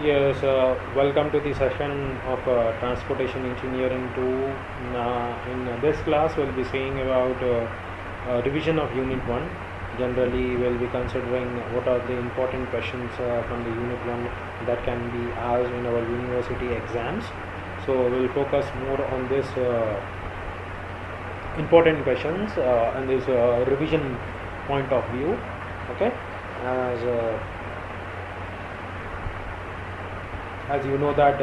Yes, welcome to the session of Transportation Engineering 2. In this class, we'll be seeing about revision of Unit 1. Generally, we'll be considering what are the important questions from the Unit 1 that can be asked in our university exams. So, we'll focus more on this important questions and this revision point of view. Okay, as as you know that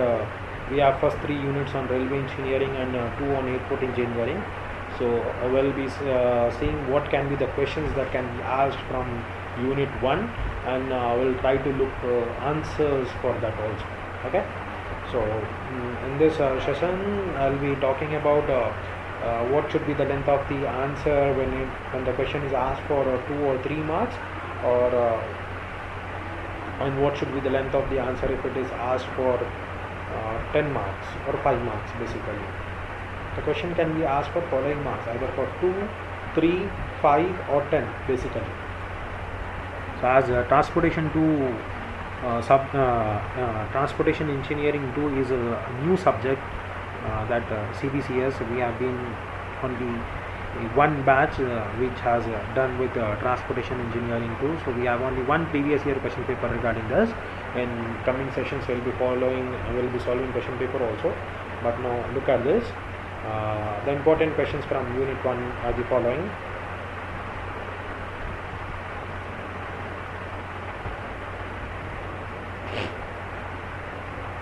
we have first 3 units on railway engineering and 2 on airport engineering. So we'll be seeing what can be the questions that can be asked from unit 1, and we'll try to look answers for that also. Okay, so in this session I'll be talking about what should be the length of the answer when the question is asked for 2 or 3 marks, or and what should be the length of the answer if it is asked for 10 marks or 5 marks. Basically, the question can be asked for following marks, either for 2, 3, 5 or 10 basically. So as transportation 2 transportation engineering 2 is a new subject that CBCS we have been on the one batch which has done with transportation engineering 2. So we have only one previous year question paper regarding this. In coming sessions we'll be solving question paper also. But now look at this. The important questions from unit 1 are the following.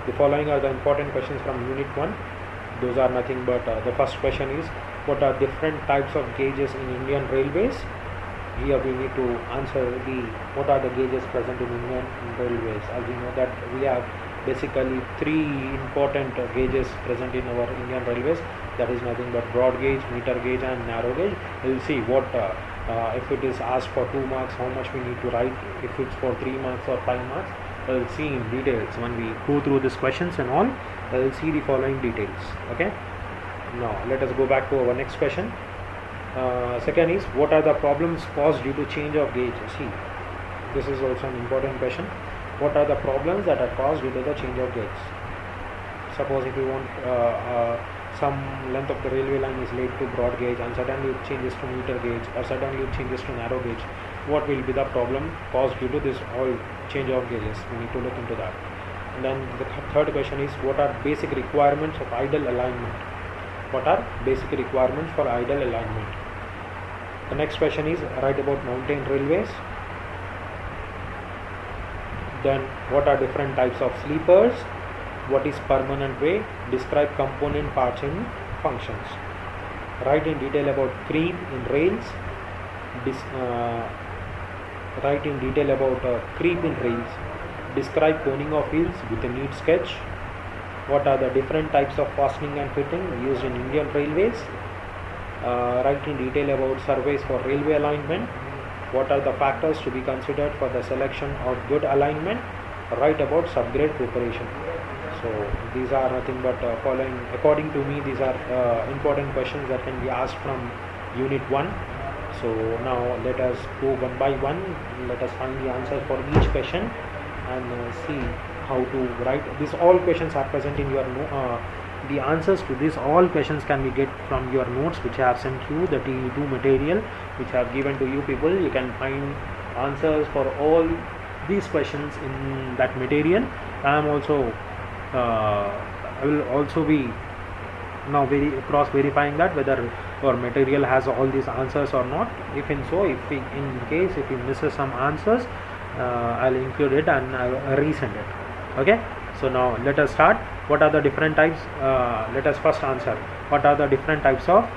The following are the important questions from unit 1. Those are nothing but the first question is, what are different types of gauges in Indian Railways? Here we need to answer what are the gauges present in Indian Railways. As we know that we have basically 3 important gauges present in our Indian Railways. That is nothing but broad gauge, meter gauge and narrow gauge. We will see what if it is asked for 2 marks, how much we need to write. If it's for 3 marks or 5 marks, we will see in details when we go through these questions and all. We will see the following details. Okay. Now let us go back to our next question. Second is, what are the problems caused due to change of gauge? See, this is also an important question. What are the problems that are caused due to the change of gauge? Suppose if you want some length of the railway line is laid to broad gauge and suddenly it changes to meter gauge, or suddenly it changes to narrow gauge, what will be the problem caused due to this all change of gauges? We need to look into that. And then the third question is, what are basic requirements of ideal alignment? What are basic requirements for ideal alignment? The next question is, write about mountain railways. Then what are different types of sleepers? What is permanent way? Describe component parts and functions. Write in detail about creep in rails. Write in detail about creep in rails. Describe coning of wheels with a neat sketch. What are the different types of fastening and fitting used in Indian Railways? Write in detail about surveys for railway alignment. What are the factors to be considered for the selection of good alignment? Write about subgrade preparation. So these are nothing but following, according to me, these are important questions that can be asked from unit 1. So now let us go one by one. Let us find the answers for each question and see how to write. These all questions are present in your the answers to these all questions can be get from your notes which I have sent you, the TE2 material which I have given to you people. You can find answers for all these questions in that material. I will also be now cross verifying that whether our material has all these answers or not. If we misses some answers, I'll include it and I'll resend it. Okay, so now let us start. What are the different types? Let us first answer. What are the different types of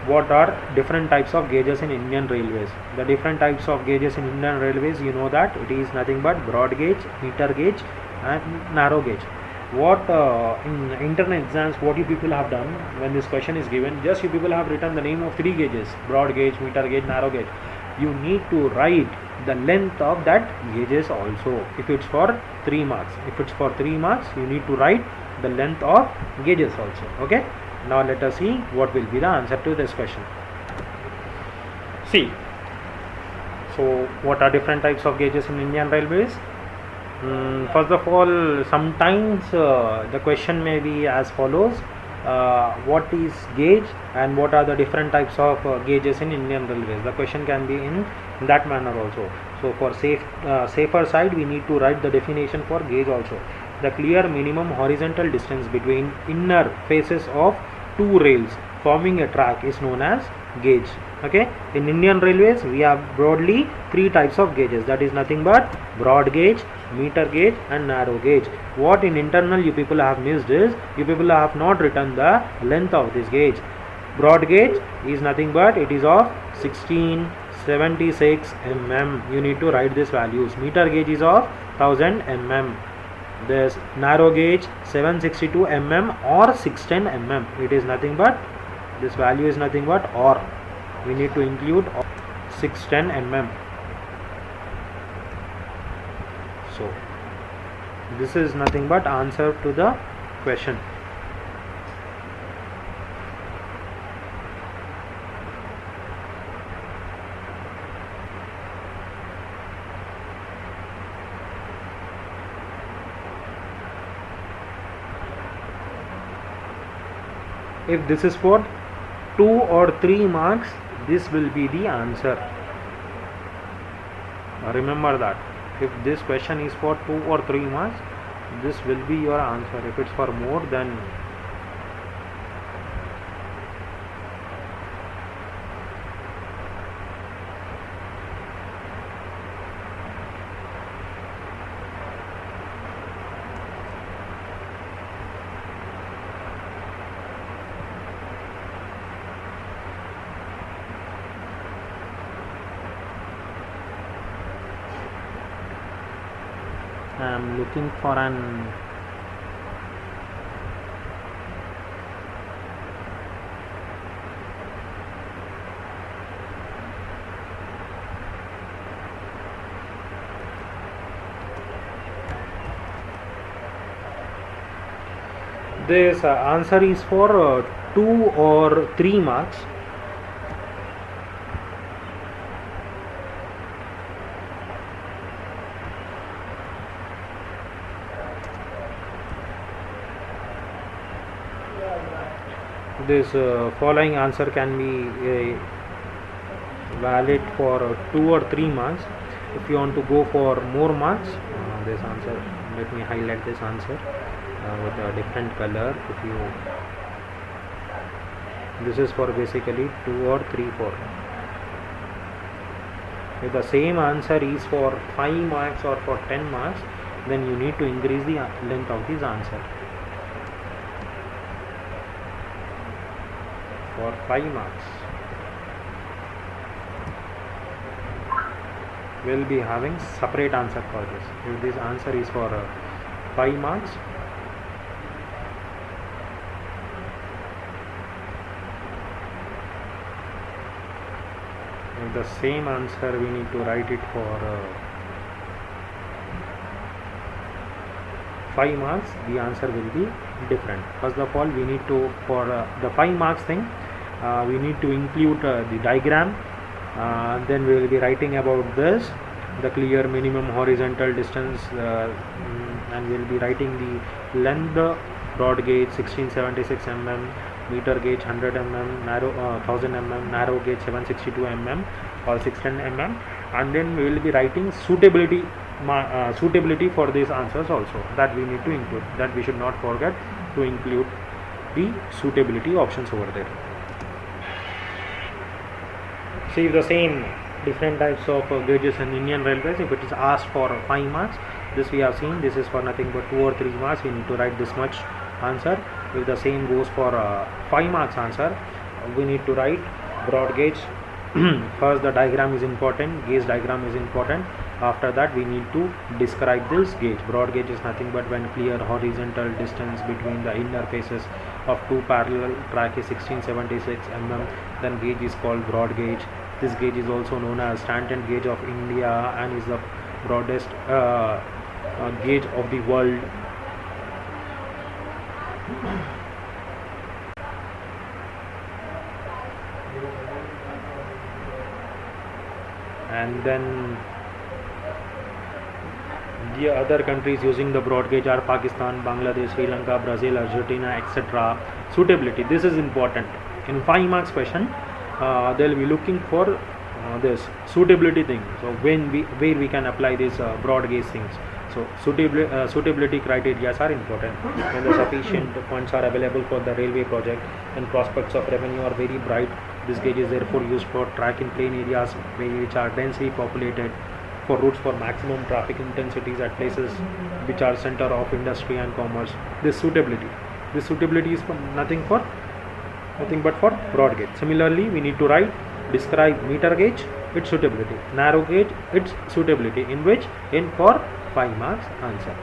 What are different types of gauges in Indian Railways? The different types of gauges in Indian Railways, you know that it is nothing but broad gauge, meter gauge and narrow gauge. What in internal exams, what you people have done when this question is given, just you people have written the name of 3 gauges: broad gauge, meter gauge, narrow gauge. You need to write the length of that gauges also. If it's for 3 marks, you need to write the length of gauges also. Okay, Now let us see what will be the answer to this question. See, so what are different types of gauges in Indian Railways? First of all, sometimes the question may be as follows: what is gauge and what are the different types of gauges in Indian Railways? The question can be in that manner also. So for safer side, we need to write the definition for gauge also. The clear minimum horizontal distance between inner faces of two rails forming a track is known as gauge. Okay, in Indian Railways we have broadly three types of gauges, that is nothing but broad gauge, meter gauge and narrow gauge. What in internal you people have missed is you people have not written the length of this gauge. Broad gauge is nothing but it is of 1676 mm. You need to write these values. Meter gauge is of 1000 mm. This narrow gauge 762 mm or 610 mm. It is nothing but this value is nothing but or. We need to include 610 mm. So this is nothing but answer to the question. If this is for 2 or 3 marks, this will be the answer. Remember that. If this question is for 2 or 3 marks, this will be your answer. If it's for more, then I am looking for an this answer is for 2 or 3 marks. This following answer can be valid for 2 or 3 marks. If you want to go for more marks, this answer, let me highlight this answer with a different color. If you, this is for basically 2 or 3, 4. If the same answer is for 5 marks or for 10 marks, then you need to increase the length of this answer. For 5 marks, we'll be having separate answer for this. If this answer is for 5 marks, if the same answer we need to write it for 5 marks, the answer will be different. First of all, we need to, for the 5 marks thing, we need to include the diagram. Then we will be writing about this, the clear minimum horizontal distance, and we will be writing the length, broad gauge 1676 mm, meter gauge 100 mm, narrow 1000 mm, narrow gauge 762 mm or 610 mm, and then we will be writing suitability for these answers also, that we need to include, that we should not forget to include the suitability options over there. See the same different types of gauges in Indian Railways. If it is asked for 5 marks, this we have seen, this is for nothing but 2 or 3 marks. We need to write this much answer. If the same goes for 5 marks answer, we need to write broad gauge. First the diagram is important, gauge diagram is important. After that we need to describe this gauge. Broad gauge is nothing but when clear horizontal distance between the inner faces of two parallel track is 1676 mm, then gauge is called broad gauge. This gauge is also known as Stanton gauge of India and is the broadest gauge of the world. And then the other countries using the broad gauge are Pakistan, Bangladesh, Sri Lanka, Brazil, Argentina, etc. Suitability, this is important. In 5 marks question, they'll be looking for this suitability thing. So where we can apply these broad gauge things. So suitability criteria are important. When the sufficient funds are available for the railway project and prospects of revenue are very bright, this gauge is therefore used for track in plain areas which are densely populated, for routes for maximum traffic intensities at places which are center of industry and commerce. This suitability is for nothing but for broad gauge. Similarly, we need to write, describe meter gauge, its suitability, narrow gauge, its suitability, in for 5 marks answer.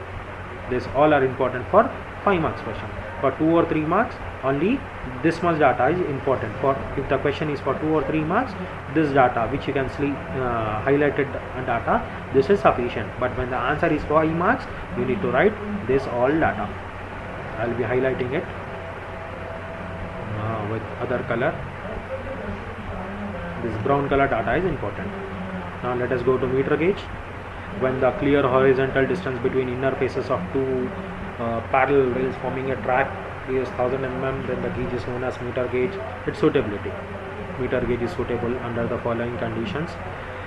This all are important for 5 marks question. For 2 or 3 marks, only this much data is important. For if the question is for 2 or 3 marks, this data which you can see highlighted data, this is sufficient. But when the answer is for 5 marks, you need to write this all data. I will be highlighting it with other color. This brown color data is important. Now let us go to meter gauge. When the clear horizontal distance between inner faces of two parallel rails forming a track is 1000 mm, then the gauge is known as meter gauge. Its suitability, meter gauge is suitable under the following conditions: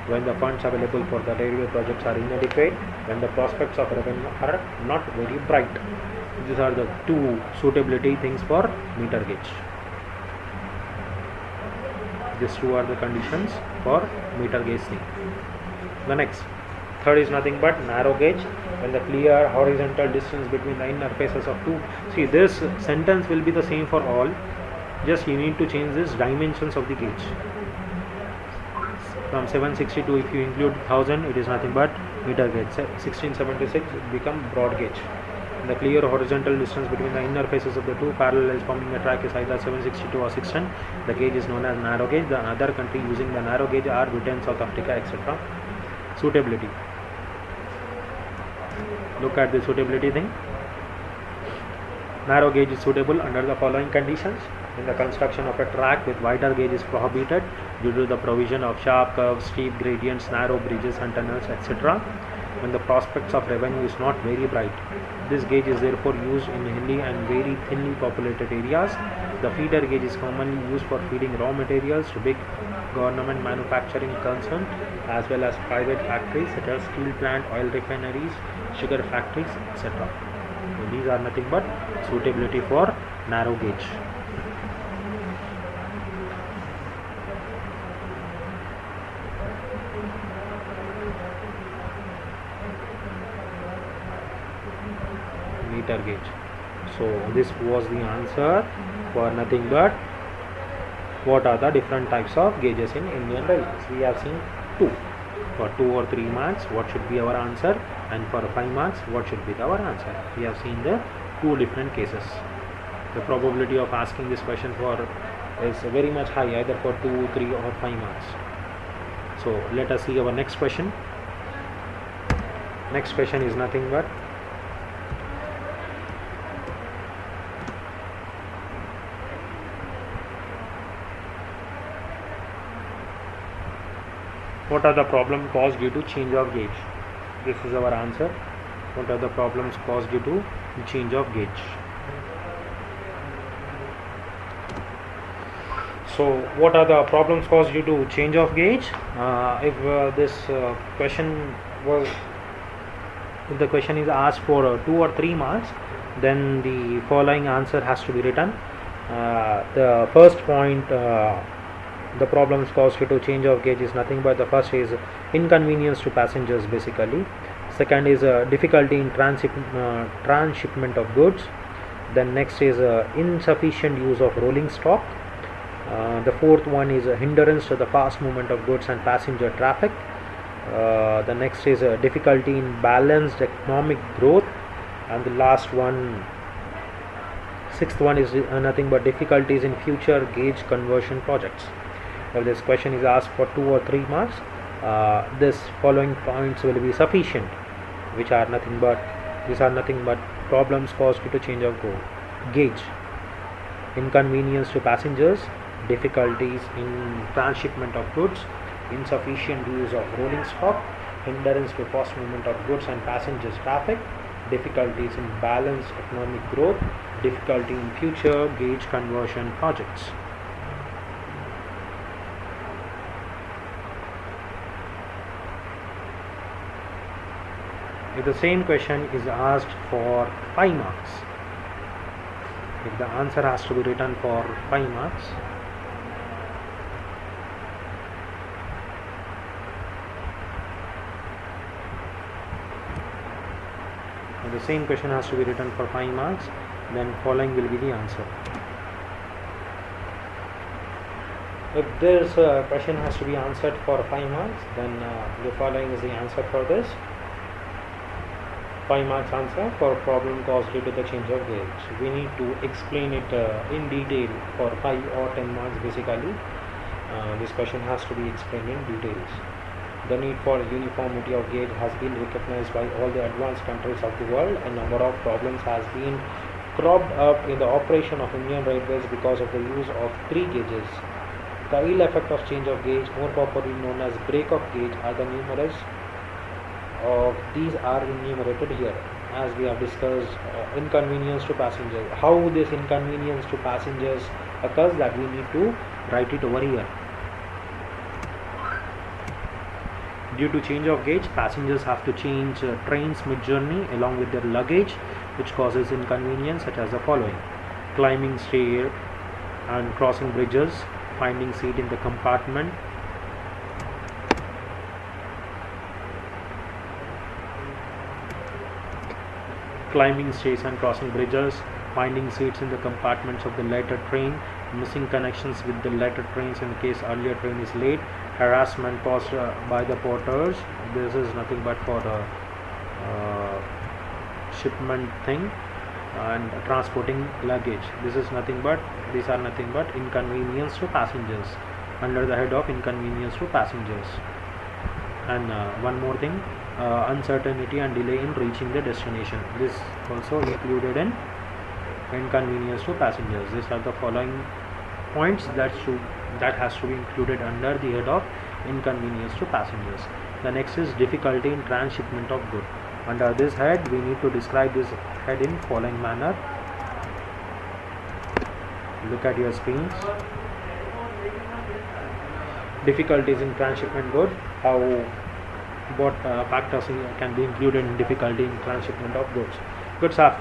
when the funds available for the railway projects are inadequate, when the prospects of revenue are not very bright. These are the two suitability things for meter gauge. These two are the conditions for meter gauge thing. The next, third is nothing but narrow gauge. When the clear horizontal distance between the inner faces of two, see, this sentence will be the same for all, just you need to change this dimensions of the gauge. From 762, if you include 1000, it is nothing but meter gauge. 1676 become broad gauge. The clear horizontal distance between the inner faces of the two parallels forming a track is either 762 or 610. The gauge is known as narrow gauge. The other country using the narrow gauge are Britain, South Africa, etc. Suitability. Look at the suitability thing. Narrow gauge is suitable under the following conditions: when the construction of a track with wider gauge is prohibited due to the provision of sharp curves, steep gradients, narrow bridges and tunnels, etc. When the prospects of revenue is not very bright. This gauge is therefore used in hilly and very thinly populated areas. The feeder gauge is commonly used for feeding raw materials to big government manufacturing concerns as well as private factories such as steel plant, oil refineries, sugar factories, etc. So these are nothing but suitability for narrow gauge. Meter gauge. So this was the answer for nothing but what are the different types of gauges in Indian Railways. We have seen two. For 2 or 3 marks, what should be our answer, and for 5 marks, what should be our answer. We have seen the two different cases. The probability of asking this question for is very much high, either for 2, 3 or 5 marks. So let us see our next question. Next question is nothing but what are the problems caused due to change of gauge? This is our answer. What are the problems caused due to change of gauge? So what are the problems caused due to change of gauge? If the question is asked for 2 or 3 marks, then the following answer has to be written. The first point, the problems caused due to change of gauge is nothing but the first is inconvenience to passengers basically. Second is difficulty in transshipment of goods. Then next is insufficient use of rolling stock. The fourth one is a hindrance to the fast movement of goods and passenger traffic. The next is difficulty in balanced economic growth, and the last one, sixth one, is nothing but difficulties in future gauge conversion projects. If this question is asked for 2 or 3 marks, this following points will be sufficient, which are nothing but problems caused due to change of gauge, inconvenience to passengers, difficulties in transshipment of goods, insufficient use of rolling stock, hindrance to fast movement of goods and passengers traffic, difficulties in balanced economic growth, difficulty in future gauge conversion projects. If the same question is asked for 5 marks, if the answer has to be written for 5 marks, if the same question has to be written for 5 marks, then following will be the answer. If this question has to be answered for 5 marks, then the following is the answer for this. 5 marks answer for problem caused due to the change of gauge. We need to explain it in detail for 5 or 10 marks basically. This question has to be explained in details. The need for uniformity of gauge has been recognized by all the advanced countries of the world. A number of problems has been cropped up in the operation of Indian Railways because of the use of 3 gauges. The ill effect of change of gauge, more popularly known as break-up gauge, are the numerous of these are enumerated here. As we have discussed, inconvenience to passengers. How this inconvenience to passengers occurs, that we need to write it over here. Due to change of gauge, passengers have to change trains mid-journey along with their luggage, which causes inconvenience such as the following: climbing stair and crossing bridges, finding seat in the compartment, climbing stairs and crossing bridges, finding seats in the compartments of the later train, missing connections with the later trains in case earlier train is late, harassment caused by the porters. This is nothing but for the shipment thing, and transporting luggage. These are nothing but inconvenience to passengers, under the head of inconvenience to passengers. And one more thing, uncertainty and delay in reaching the destination. This also included in inconvenience to passengers. These are the following points that has to be included under the head of inconvenience to passengers. The next is difficulty in transshipment of goods. Under this head, we need to describe this head in following manner. Look at your screens. Difficulties in transshipment goods. What factors can be included in difficulty in transshipment of goods? Goods have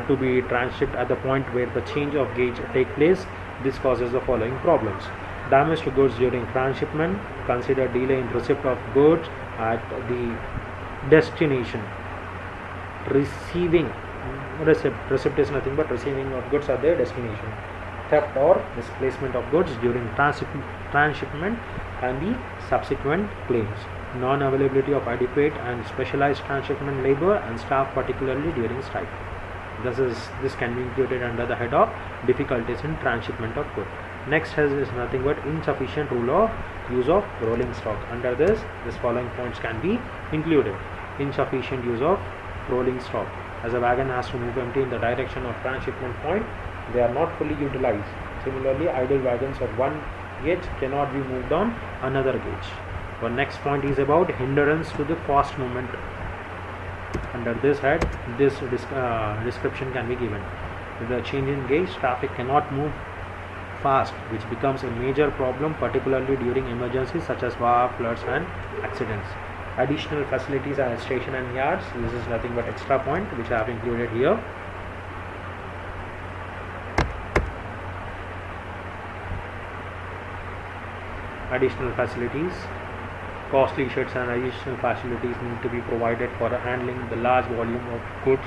to be transshipped at the point where the change of gauge take place. This causes the following problems: damage to goods during transshipment. Consider delay in receipt of goods at the destination. Receipt is nothing but receiving of goods at their destination. Theft or displacement of goods during transshipment and the subsequent claims. Non-availability of adequate and specialized transshipment labor and staff, particularly during strike. This can be included under the head of difficulties in transshipment of goods. Next is nothing but insufficient use of rolling stock. Under this following points can be included. Insufficient use of rolling stock. As a wagon has to move empty in the direction of transshipment point, they are not fully utilized. Similarly, idle wagons of one gauge cannot be moved on another gauge. Our next point is about hindrance to the fast movement. Under this head, this description can be given. With the change in gauge, traffic cannot move fast, which becomes a major problem, particularly during emergencies such as war, floods and accidents. Additional facilities are at station and yards. This is nothing but extra point which I have included here. Additional facilities. Costly sheds and additional facilities need to be provided for handling the large volume of goods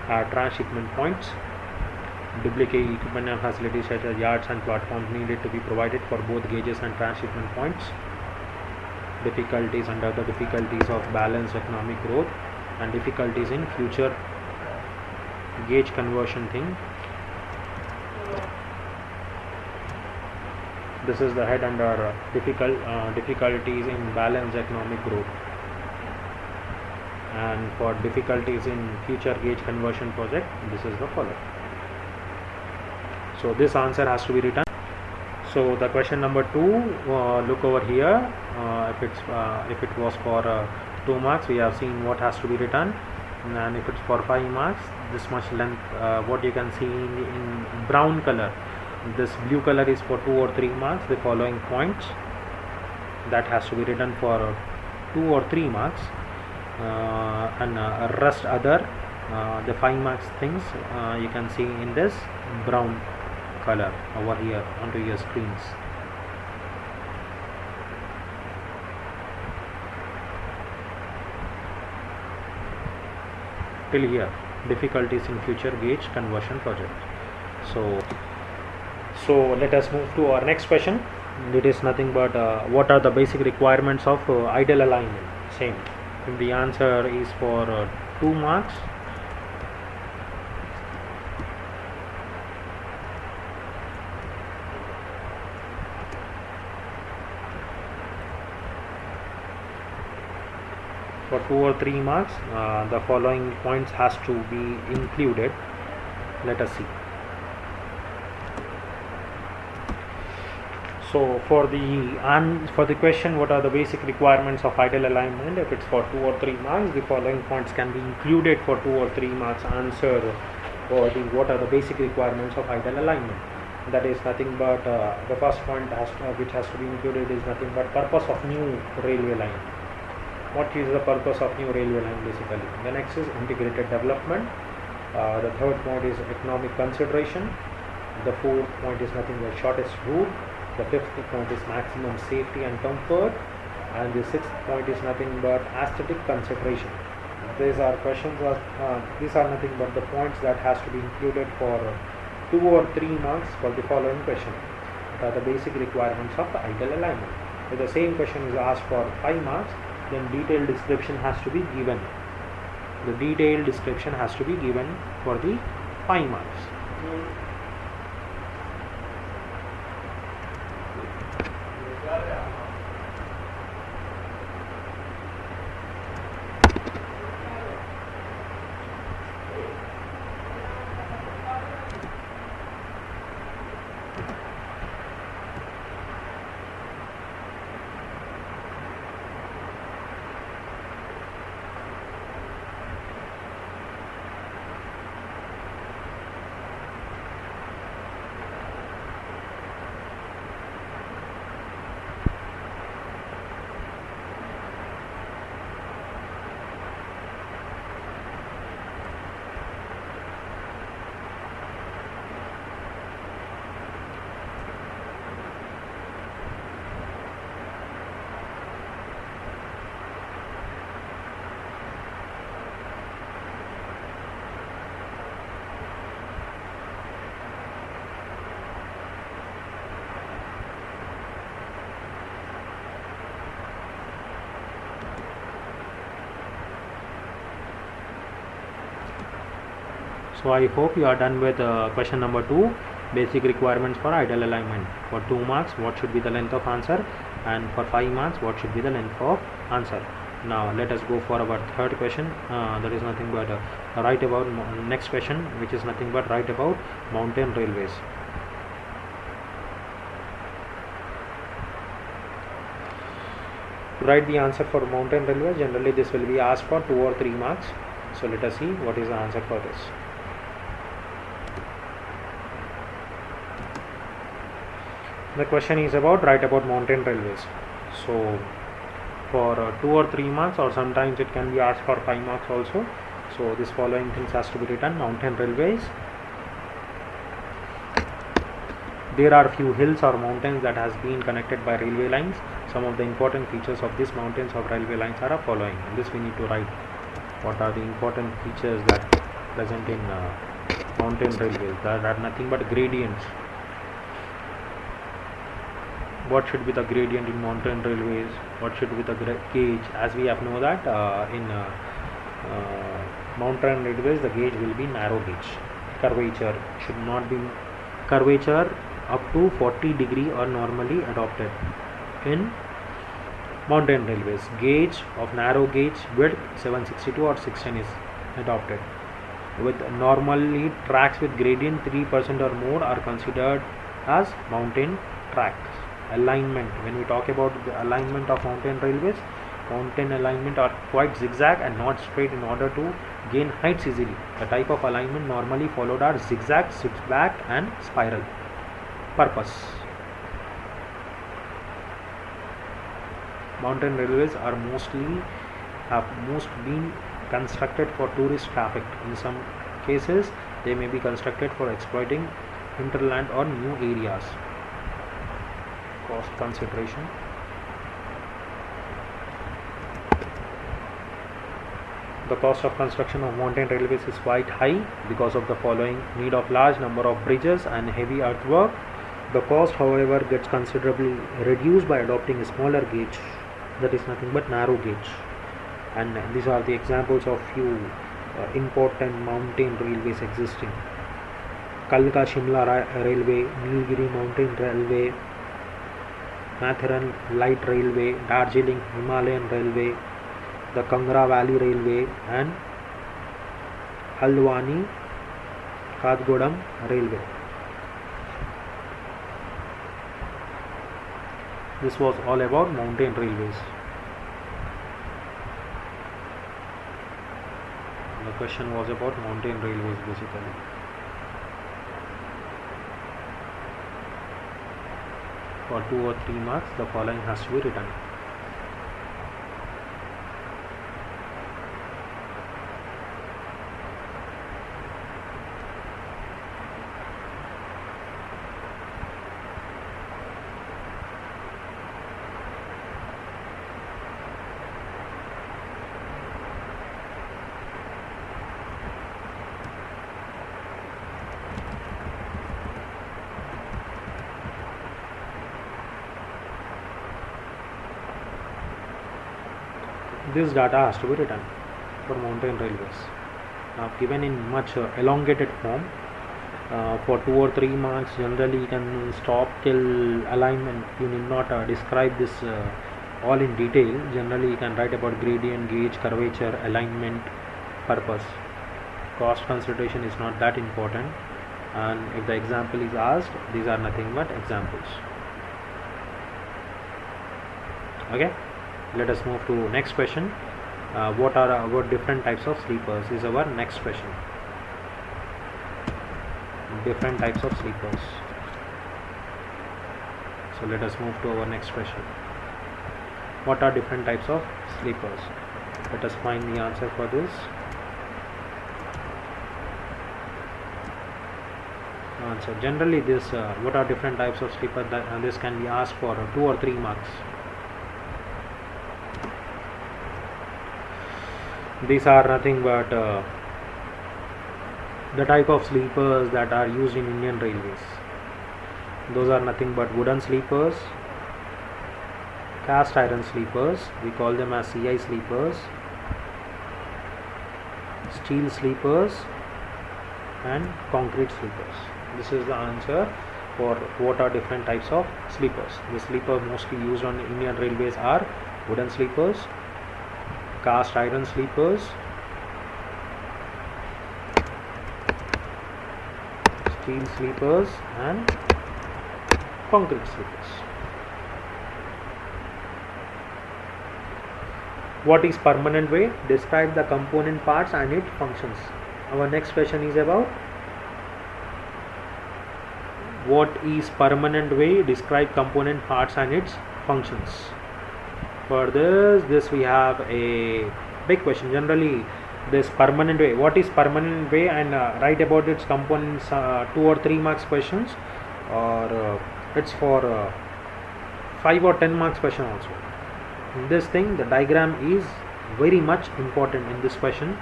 at transshipment points. Duplicate equipment and facilities such as yards and platforms needed to be provided for both gauges and transshipment points. Difficulties under the difficulties of balanced economic growth and difficulties in future gauge conversion thing. This is the head under difficulties in balanced economic growth, and for difficulties in future gauge conversion project, this is the following. So this answer has to be written. So the question number 2, look over here. If it was for 2 marks, we have seen what has to be written, and if it's for 5 marks, this much length. What you can see in brown color, this blue color is for 2 or 3 marks. The following points that has to be written for 2 or 3 marks, and rest other the 5 marks things you can see in this brown color over here onto your screens. Till here, difficulties in future gauge conversion project. So let us move to our next question. It is nothing but what are the basic requirements of ideal alignment? Same. If the answer is for 2 marks, for 2 or 3 marks, the following points has to be included. Let us see. So for the question, what are the basic requirements of ideal alignment? If it's for 2 or 3 marks, the following points can be included for 2 or 3 marks answer for the what are the basic requirements of ideal alignment. That is nothing but the first point which has to be included is nothing but purpose of new railway line. What is the purpose of new railway line basically? The next is integrated development. The third point is economic consideration. The fourth point is nothing but shortest route. The fifth point is maximum safety and comfort, and the sixth point is nothing but aesthetic consideration. These are questions. These are nothing but the points that has to be included for 2 or 3 marks for the following question. What are the basic requirements of the ideal alignment? If the same question is asked for 5 marks, then detailed description has to be given. The detailed description has to be given for the 5 marks. So I hope you are done with question number 2, basic requirements for ideal alignment. For 2 marks, what should be the length of answer, and for 5 marks, what should be the length of answer. Now let us go for our third question. That is nothing but write about next question, which is nothing but write about mountain railways. To write the answer for mountain railways, generally this will be asked for 2 or 3 marks. So let us see what is the answer for this. The question is about write about mountain railways. So for 2 or 3 marks, or sometimes it can be asked for 5 marks also. So this following things has to be written. Mountain railways. There are few hills or mountains that has been connected by railway lines. Some of the important features of these mountains of railway lines are following. In this we need to write what are the important features that present in mountain railways. That are nothing but gradients. What should be the gradient in mountain railways? What should be the gauge? As we have know that in mountain railways, the gauge will be narrow gauge. Curvature should not be curvature up to 40 degree or normally adopted in mountain railways. Gauge of narrow gauge width 762 or 610 is adopted. With normally tracks with gradient 3% or more are considered as mountain track. Alignment, when we talk about the alignment of mountain railways, mountain alignment are quite zigzag and not straight in order to gain heights easily. The type of alignment normally followed are zigzag, zigzag and spiral. Purpose, mountain railways are have most been constructed for tourist traffic. In some cases they may be constructed for exploiting hinterland or new areas. Cost consideration, the cost of construction of mountain railways is quite high because of the following: need of large number of bridges and heavy earthwork. The cost, however, gets considerably reduced by adopting a smaller gauge, that is nothing but narrow gauge. And these are the examples of few important mountain railways existing: Kalka Shimla Railway, Nilgiri Mountain Railway, Matharan Light Railway, Darjeeling Himalayan Railway, the Kangra Valley Railway, and Haldwani Kathgodam Railway. This was all about mountain railways. The question was about mountain railways basically. For 2 or 3 marks, the following has to be written. This data has to be written for mountain railways. Now given in much elongated form, for 2 or 3 marks generally you can stop till alignment. You need not describe this all in detail. Generally you can write about gradient, gauge, curvature, alignment, purpose. Cost consideration is not that important, and if the example is asked, these are nothing but examples. Okay, let us move to next question. What are our different types of sleepers is our next question. Different types of sleepers. So let us move to our next question. What are different types of sleepers? Let us find the answer for this. Answer. Generally this what are different types of sleepers, that this can be asked for 2 or 3 marks. These are nothing but the type of sleepers that are used in Indian Railways. Those are nothing but wooden sleepers, cast iron sleepers, we call them as CI sleepers, steel sleepers, and concrete sleepers. This is the answer for what are different types of sleepers. The sleeper mostly used on Indian Railways are wooden sleepers, cast iron sleepers, steel sleepers, and concrete sleepers. What is permanent way? Describe the component parts and its functions. Our next question is about what is permanent way? Describe component parts and its functions. For this we have a big question. Generally this permanent way, what is permanent way, and write about its components, 2 or 3 marks questions, or it's for 5 or 10 marks question also. In this thing the diagram is very much important in this question.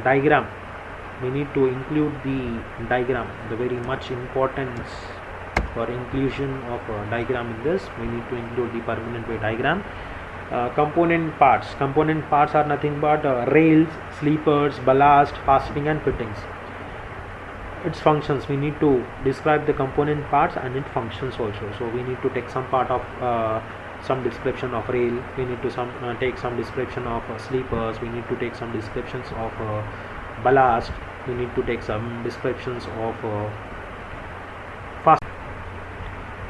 Diagram, we need to include the diagram, the very much importance for inclusion of diagram in this. We need to include the permanent way diagram. Component parts are nothing but rails, sleepers, ballast, fastening, and fittings. Its functions, we need to describe the component parts and its functions also. So we need to take some part of some description of rail, we need to take some description of sleepers, we need to take some descriptions of ballast, we need to take some descriptions of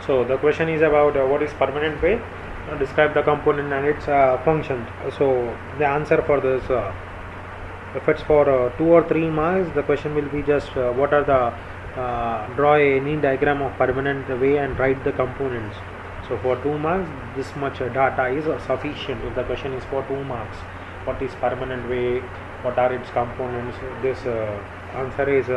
So the question is about what is permanent way. Describe the component and its function. So the answer for this, if it's for 2 or 3 marks, the question will be just what are the draw any diagram of permanent way and write the components. So for 2 marks, this much data is sufficient. If the question is for 2 marks, what is permanent way, what are its components, this answer is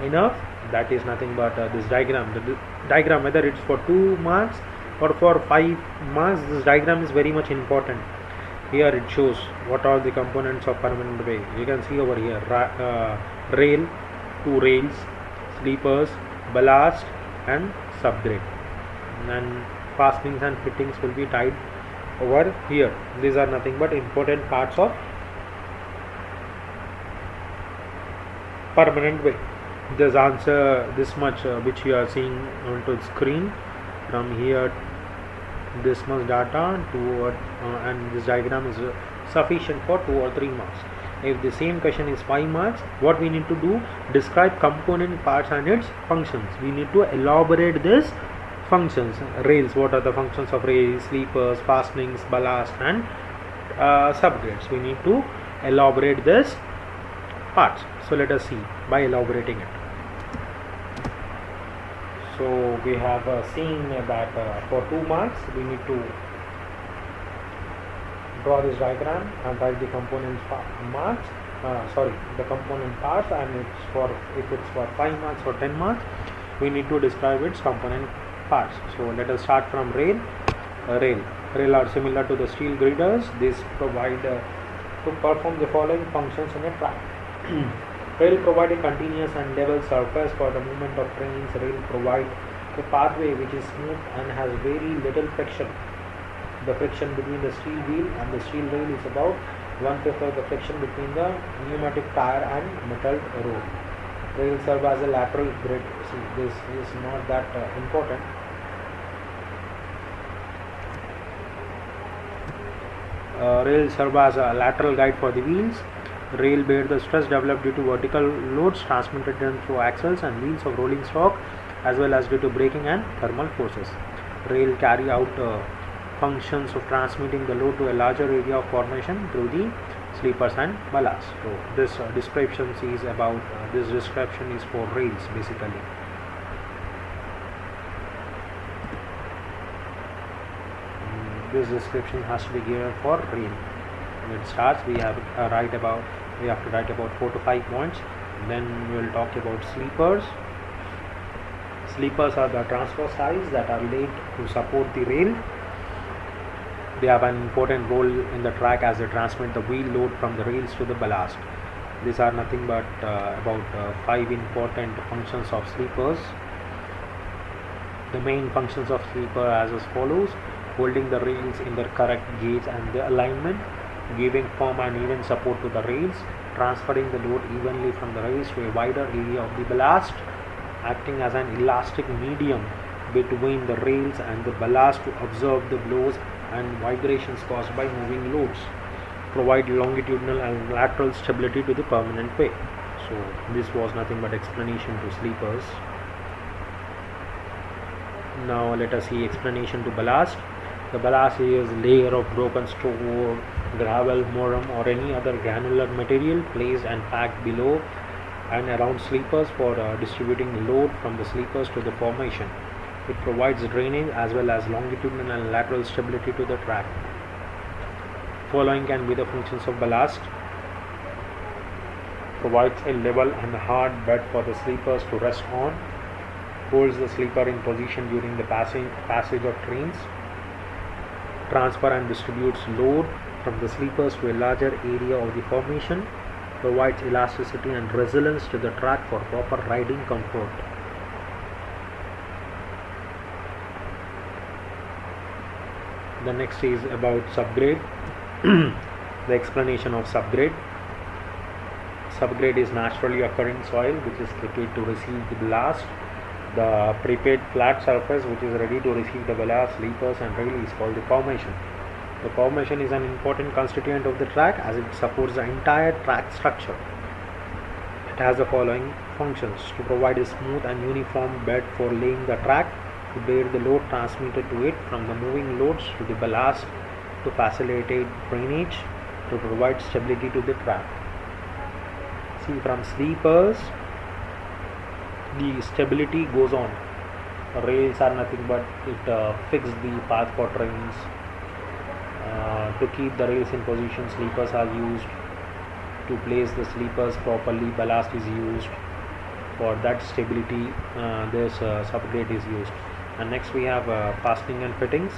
enough. That is nothing but this diagram. The diagram, whether it's for 2 marks or for 5 marks, this diagram is very much important. Here it shows what are the components of permanent way. You can see over here rail, 2 rails, sleepers, ballast and subgrade, and fastenings and fittings will be tied over here. These are nothing but important parts of permanent way. This answer this much which you are seeing onto the screen. From here this much data to and this diagram is sufficient for 2 or 3 marks. If the same question is 5 marks, what we need to do, describe component parts and its functions. We need to elaborate this functions. Rails, what are the functions of rails, sleepers, fastenings, ballast and subgrades. We need to elaborate this parts. So let us see by elaborating it. So we have seen that for 2 marks we need to draw this diagram and write the components marks. The component parts, and it's for if it's for 5 marks or 10 marks, we need to describe its component parts. So let us start from rail. Rail are similar to the steel girders. These provide to perform the following functions in a track. Rail provide a continuous and level surface for the movement of trains. Rail provide a pathway which is smooth and has very little friction. The friction between the steel wheel and the steel rail is about 1/5 of the friction between the pneumatic tire and metal road. Rail serve as a lateral grid. See, this is not that important. Rail serve as a lateral guide for the wheels. Rail bear the stress developed due to vertical loads transmitted through axles and wheels of rolling stock, as well as due to braking and thermal forces. Rail carry out functions of transmitting the load to a larger area of formation through the sleepers and ballast. So this description is about this description is for rails basically. This description has to be given for rail. When it starts, we have to write about 4 to 5 points. Then we will talk about sleepers. Sleepers are the transverse ties that are laid to support the rail. They have an important role in the track as they transmit the wheel load from the rails to the ballast. These are nothing but about 5 important functions of sleepers. The main functions of sleeper as follows: holding the rails in their correct gauge and the alignment, giving firm and even support to the rails, transferring the load evenly from the rails to a wider area of the ballast, acting as an elastic medium between the rails and the ballast to absorb the blows and vibrations caused by moving loads, provide longitudinal and lateral stability to the permanent way. So this was nothing but explanation to sleepers. Now let us see explanation to ballast. The ballast is a layer of broken stone, gravel, moram or any other granular material placed and packed below and around sleepers for distributing load from the sleepers to the formation. It provides drainage as well as longitudinal and lateral stability to the track. Following can be the functions of ballast. Provides a level and hard bed for the sleepers to rest on. Holds the sleeper in position during the passage of trains. Transfer and distributes load from the sleepers to a larger area of the formation. Provides elasticity and resilience to the track for proper riding comfort. The next is about subgrade. The explanation of subgrade. Subgrade is naturally occurring soil which is prepared to receive the ballast. The prepared flat surface which is ready to receive the ballast, sleepers and rail is called the formation. The formation is an important constituent of the track as it supports the entire track structure. It has the following functions: to provide a smooth and uniform bed for laying the track, to bear the load transmitted to it from the moving loads to the ballast, to facilitate drainage, to provide stability to the track. See, from sleepers, the stability goes on. Rails are nothing but it fixes the path for trains. To keep the rails in position, sleepers are used. To place the sleepers properly, ballast is used. For that stability, this subgrade is used. And next we have fastening and fittings.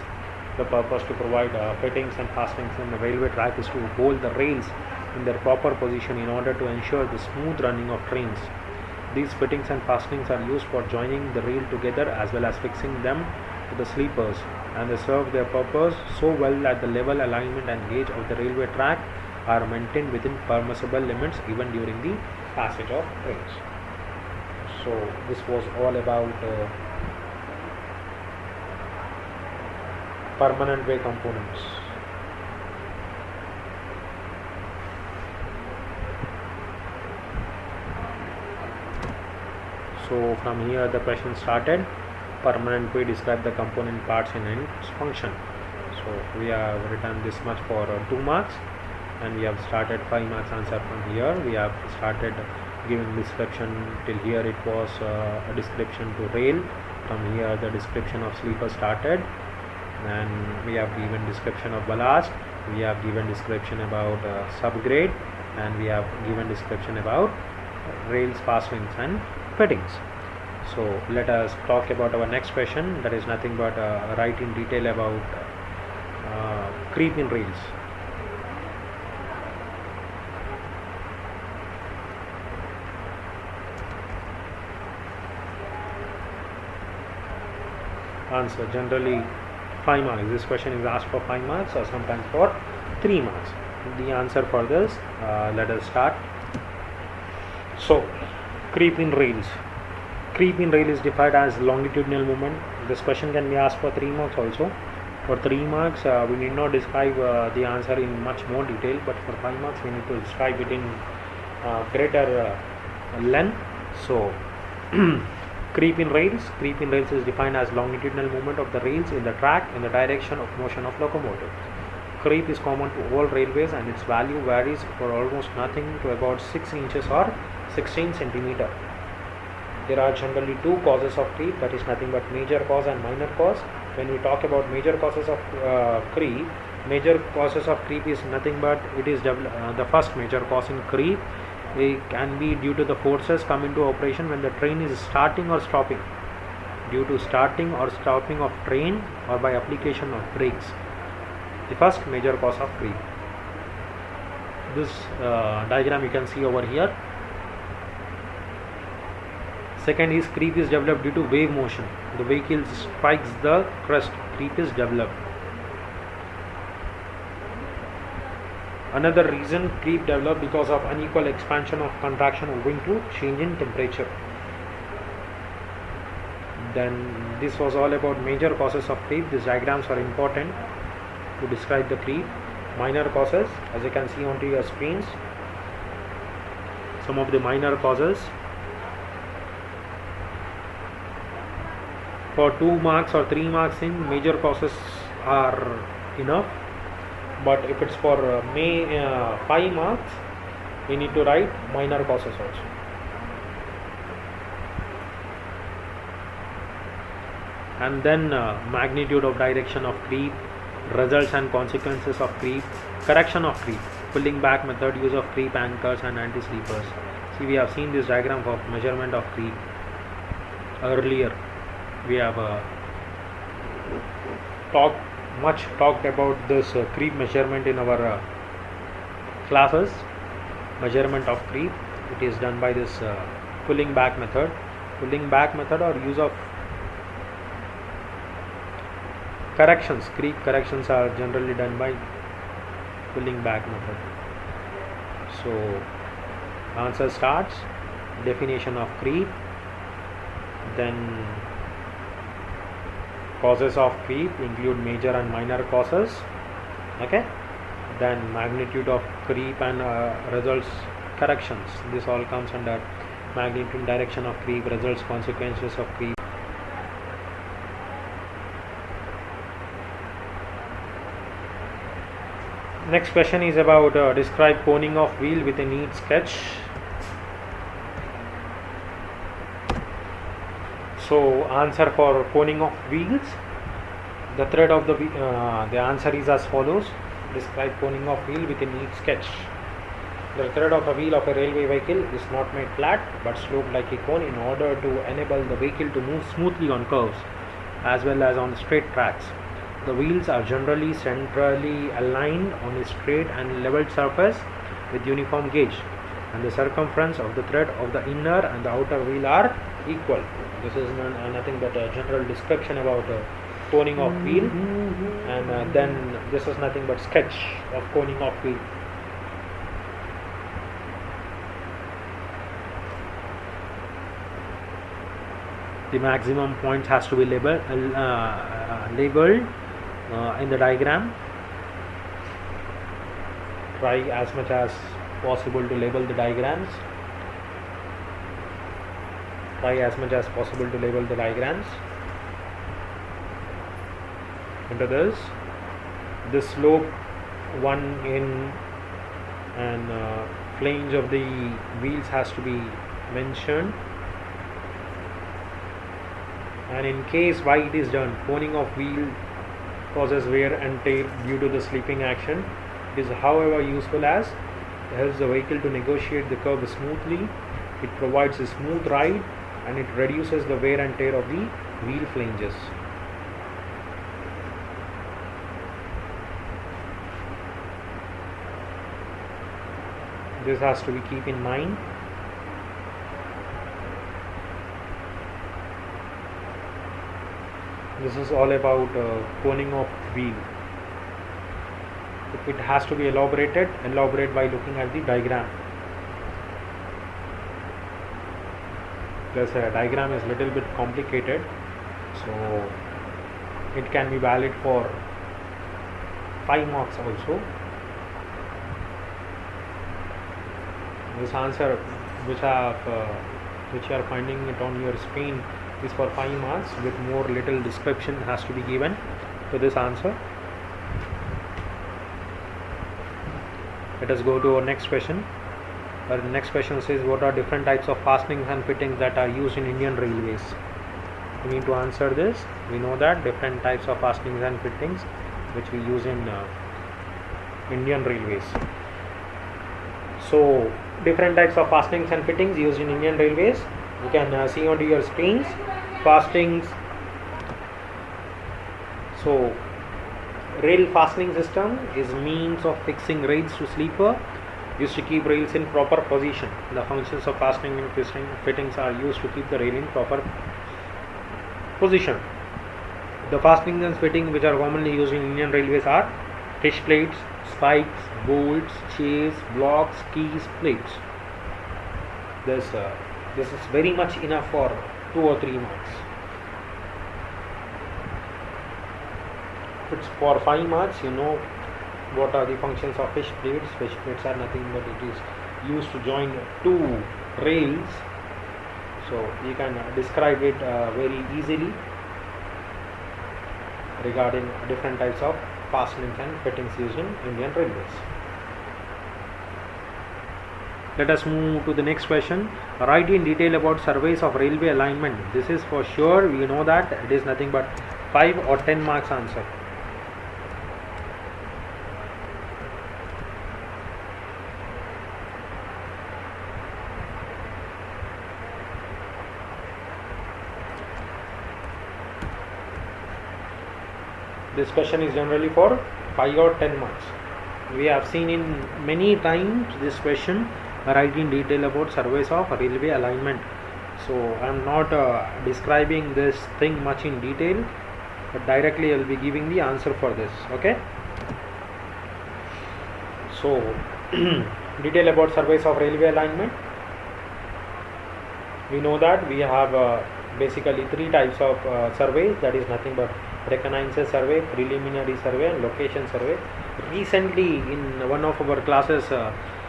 The purpose to provide fittings and fastenings in the railway track is to hold the rails in their proper position in order to ensure the smooth running of trains. These fittings and fastenings are used for joining the rail together as well as fixing them to the sleepers, and they serve their purpose so well that the level, alignment and gauge of the railway track are maintained within permissible limits even during the passage of trains. So this was all about permanent way components. So from here the question started. Permanent way, describe the component parts and its function. So we have written this much for 2 marks, and we have started 5 marks answer from here. We have started giving description. Till here it was a description to rail. From here the description of sleeper started, and we have given description of ballast. We have given description about subgrade, and we have given description about rails, fastenings and fittings. So let us talk about our next question, that is nothing but write in detail about creep in rails. Answer: generally 5 marks. This question is asked for 5 marks or sometimes for 3 marks. The answer for this, let us start. So creep in rails. Creep in rail is defined as longitudinal movement. This question can be asked for 3 marks also. For 3 marks, we need not describe the answer in much more detail, but for 5 marks, we need to describe it in greater length. So, creep in rails. Creep in rails is defined as longitudinal movement of the rails in the track in the direction of motion of locomotive. Creep is common to all railways, and its value varies for almost nothing to about 6 inches or 16 centimeter. There are generally 2 causes of creep, that is nothing but major cause and minor cause. When we talk about major causes of creep, major causes of creep is nothing but it is the first major cause in creep. It can be due to the forces come into operation when the train is starting or stopping, due to starting or stopping of train or by application of brakes. The first major cause of creep. This diagram you can see over here. Second is creep is developed due to wave motion. The vehicle strikes the crest. Creep is developed. Another reason creep developed because of unequal expansion of contraction owing to change in temperature. Then this was all about major causes of creep. These diagrams are important to describe the creep. Minor causes, as you can see onto your screens, some of the minor causes. For 2 marks or 3 marks in, major causes are enough, but if it's for 5 marks, we need to write minor causes also. And then magnitude of direction of creep, results and consequences of creep, correction of creep, pulling back method, use of creep anchors and anti-sleepers. See, we have seen this diagram of measurement of creep earlier. We have talked about this creep measurement in our classes. Measurement of creep, it is done by this pulling back method. Pulling back method or use of corrections. Creep corrections are generally done by pulling back method. So answer starts. Definition of creep, then causes of creep include major and minor causes. Okay, then magnitude of creep and results corrections. This all comes under magnitude, direction of creep, results, consequences of creep. Next question is about describe coning of wheel with a neat sketch. So answer for coning of wheels, the thread of the answer is as follows. Describe coning of wheel with a neat sketch. The thread of a wheel of a railway vehicle is not made flat but sloped like a cone in order to enable the vehicle to move smoothly on curves as well as on straight tracks. The wheels are generally centrally aligned on a straight and leveled surface with uniform gauge, and the circumference of the thread of the inner and the outer wheel are equal. This is nothing but a general description about coning of wheel, and then this is nothing but sketch of coning of wheel. The maximum points has to be labeled in the diagram. Try as much as possible to label the diagrams. Into this, the slope 1 in and flange of the wheels has to be mentioned. And in case why it is done, coning of wheel causes wear and tear due to the slipping action. It is however useful as it helps the vehicle to negotiate the curve smoothly. It provides a smooth ride and it reduces the wear and tear of the wheel flanges. This has to be keep in mind. This is all about coning of wheel. If it has to be elaborate by looking at the diagram. This diagram is little bit complicated, so it can be valid for 5 marks also. This answer which you are finding it on your screen is for 5 marks with more little description has to be given to this answer. Let us go to our next question. Our next question says, what are different types of fastenings and fittings that are used in Indian Railways? We need to answer this. We know that different types of fastenings and fittings which we use in Indian Railways. So different types of fastenings and fittings used in Indian Railways. You can see onto your screens. Fastenings. So rail fastening system is means of fixing rails to sleeper, used to keep rails in proper position. The functions of fastening and fittings are used to keep the rail in proper position. The fastenings and fittings which are commonly used in Indian Railways are fish plates, spikes, bolts, chains, blocks, keys, plates. This is very much enough for 2 or 3 marks. If it's for 5 marks, you know what are the functions of fish plates. Fish plates are nothing but it is used to join 2 rails. So you can describe it very easily regarding different types of fastenings and fittings used in Indian Railways. Let us move to the next question. Write in detail about surveys of railway alignment. This is for sure, we know that it is nothing but 5 or 10 marks answer. This question is generally for 5 or 10 marks. We have seen in many times this question, write in detail about surveys of railway alignment. So I am not describing this thing much in detail, but directly I will be giving the answer for this. Okay. So detail about surveys of railway alignment. We know that we have basically 3 types of surveys, that is nothing but reconnaissance survey, preliminary survey and location survey. Recently in one of our classes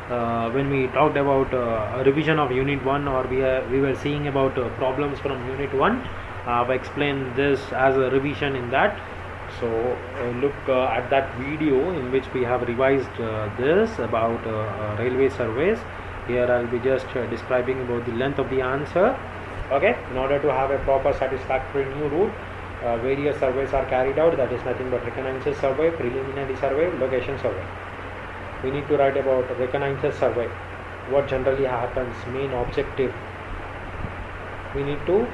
when we talked about a revision of Unit 1, or we were seeing about problems from Unit 1. I've explained this as a revision in that. So look at that video in which we have revised this about railway surveys. Here I'll be just describing about the length of the answer. Okay, in order to have a proper satisfactory new route, various surveys are carried out. That is nothing but reconnaissance survey, preliminary survey, location survey. We need to write about reconnaissance survey. What generally happens, main objective. We need to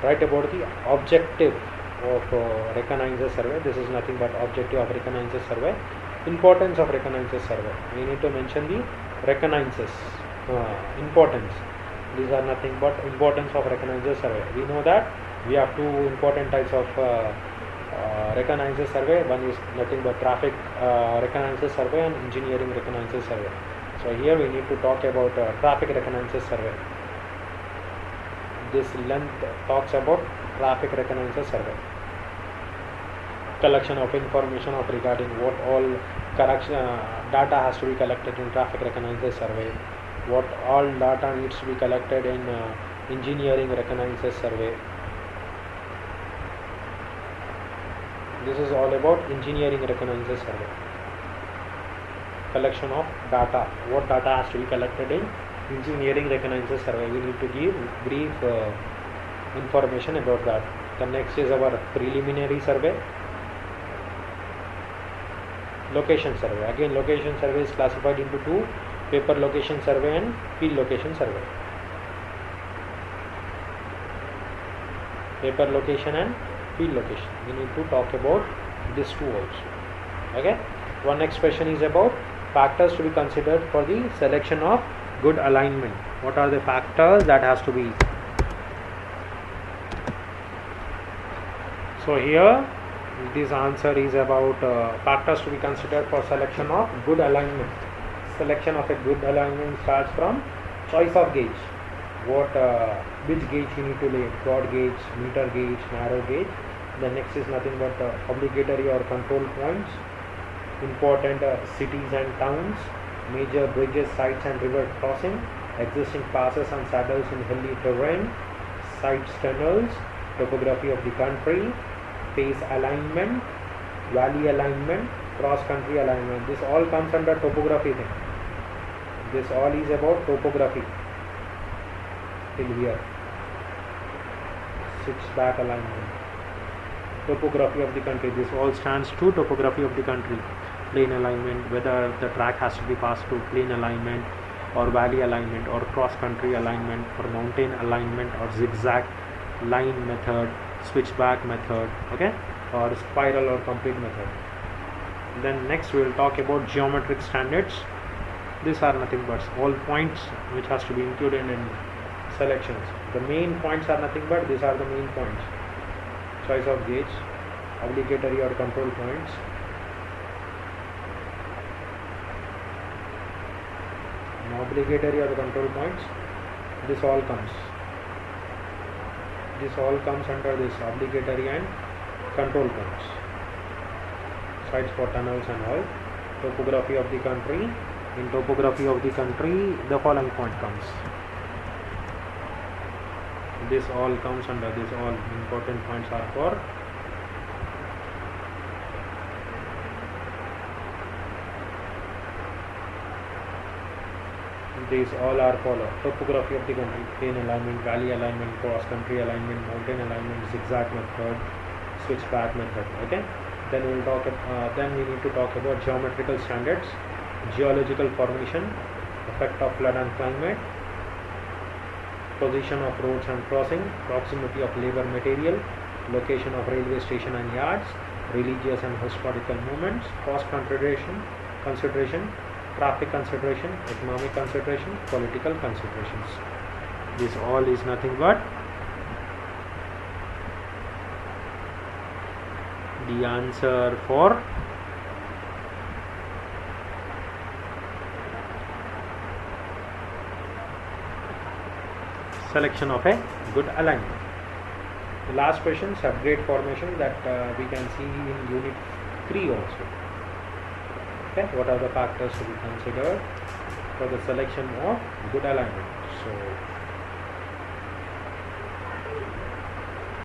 write about the objective of reconnaissance survey. This is nothing but objective of reconnaissance survey. Importance of reconnaissance survey. We need to mention the reconnaissance importance. These are nothing but importance of reconnaissance survey. We know that we have two important types of reconnaissance survey. One is nothing but traffic reconnaissance survey and engineering reconnaissance survey. So here we need to talk about traffic reconnaissance survey. This length talks about traffic reconnaissance survey. Collection of information of regarding what all data has to be collected in traffic reconnaissance survey, what all data needs to be collected in engineering reconnaissance survey. This is all about engineering reconnaissance survey. Collection of data, what data has to be collected in engineering reconnaissance survey. We need to give brief information about that. The next is our preliminary survey. Location survey. Again, location survey is classified into two: paper location survey and field location survey. Paper location and field location. We need to talk about this two also. Okay. One next question is about factors to be considered for the selection of good alignment. What are the factors that has to be? So here this answer is about factors to be considered for selection of good alignment. Selection of a good alignment starts from choice of gauge. Which gauge you need to lay? Broad gauge, meter gauge, narrow gauge. The next is nothing but obligatory or control points. Important cities and towns, major bridges, sites and river crossing, existing passes and saddles in hilly terrain, sites, tunnels, topography of the country, phase alignment, valley alignment, cross country alignment. This all comes under topography thing. This all is about topography till here. Switchback alignment, topography of the country. This all stands to topography of the country. Plane alignment, whether the track has to be passed through plane alignment or valley alignment or cross country alignment, or mountain alignment or zigzag line method, switchback method, okay, or spiral or complete method. Then next we will talk about geometric standards. These are nothing but all points which has to be included in selections. The main points are nothing but these are the main points: choice of gauge, obligatory or control points, obligatory or control points. This all comes under this obligatory and control points. Sites for tunnels and all. Topography of the country. In topography of the country, the following point comes. This all comes under this. All important points are for these all are follow: topography of the country, plane alignment, valley alignment, cross country alignment, mountain alignment, zigzag method, switchback method. Okay. Then we will talk. Then we need to talk about geometrical standards, geological formation, effect of flood and climate, position of roads and crossing, proximity of labor material, location of railway station and yards, religious and historical movements, cost consideration, traffic consideration, economic consideration, political considerations. This all is nothing but the answer for selection of a good alignment. The last question, subgrade formation, that we can see in Unit 3 also. Okay, what are the factors to be considered? for the selection of good alignment. So